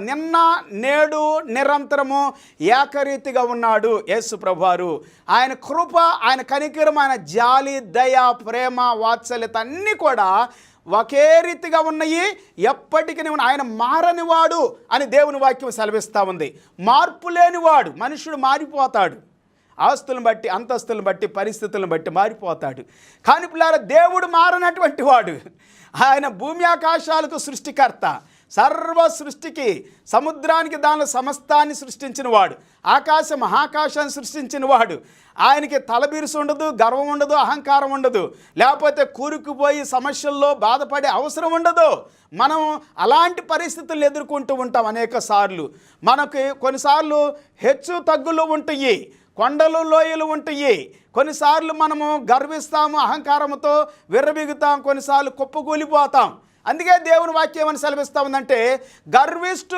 నిన్న నేడు నిరంతరము ఏకరీతిగా ఉన్నాడు యేసు ప్రభువారు. ఆయన కృప, ఆయన కనికరం, ఆయన జాలి, దయ, ప్రేమ, వాత్సల్యత అన్నీ కూడా ఒకే రీతిగా ఉన్నాయి. ఎప్పటికీ ఆయన మారనివాడు అని దేవుని వాక్యం సెలవిస్తూ ఉంది. మార్పు లేనివాడు. మనుషుడు మారిపోతాడు, ఆస్తులను బట్టి, అంతస్తులను బట్టి, పరిస్థితులను బట్టి మారిపోతాడు. కానీ పిల్లారా, దేవుడు మారనటువంటి వాడు. ఆయన భూమి ఆకాశాలకు సృష్టికర్త, సర్వ సృష్టికి, సముద్రానికి దానిలో సమస్తాన్ని సృష్టించిన వాడు, ఆకాశ మహాకాశాన్ని సృష్టించిన వాడు. ఆయనకి తలబిరుసు ఉండదు, గర్వం ఉండదు, అహంకారం ఉండదు, లేకపోతే కూరుకుపోయి సమస్యల్లో బాధపడే అవసరం ఉండదు. మనం అలాంటి పరిస్థితులను ఎదుర్కొంటూ ఉంటాం అనేక సార్లు. మనకి కొన్నిసార్లు హెచ్చు తగ్గులు ఉంటాయి, కొండలు లోయలు ఉంటాయి. కొన్నిసార్లు మనము గర్విస్తాము, అహంకారంతో విర్రబిగుతాం, కొన్నిసార్లు కుప్పకూలిపోతాం. అందుకే దేవుని వాక్యం ఏమని సెలవిస్తా ఉందంటే, గర్విష్ఠులు